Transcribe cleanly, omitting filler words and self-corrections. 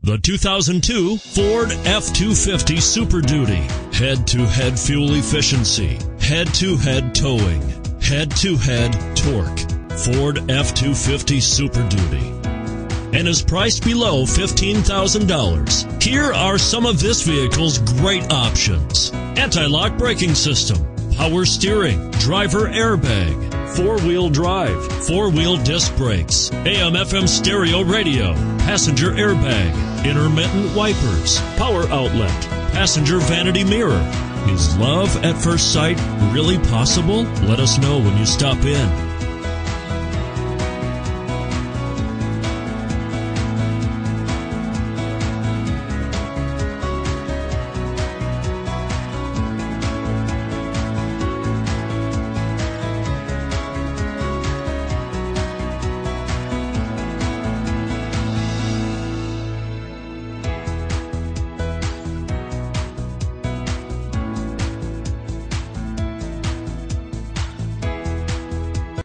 The 2002 Ford F-250 Super Duty. Head-to-head fuel efficiency, head-to-head towing, head-to-head torque. Ford F-250 Super Duty. And is priced below $15,000. Here are some of this vehicle's great options: anti-lock braking system, power steering, driver airbag, four-wheel drive, four-wheel disc brakes, AM/FM stereo radio, passenger airbag, intermittent wipers, power outlet, passenger vanity mirror. Is love at first sight really possible? Let us know when you stop in.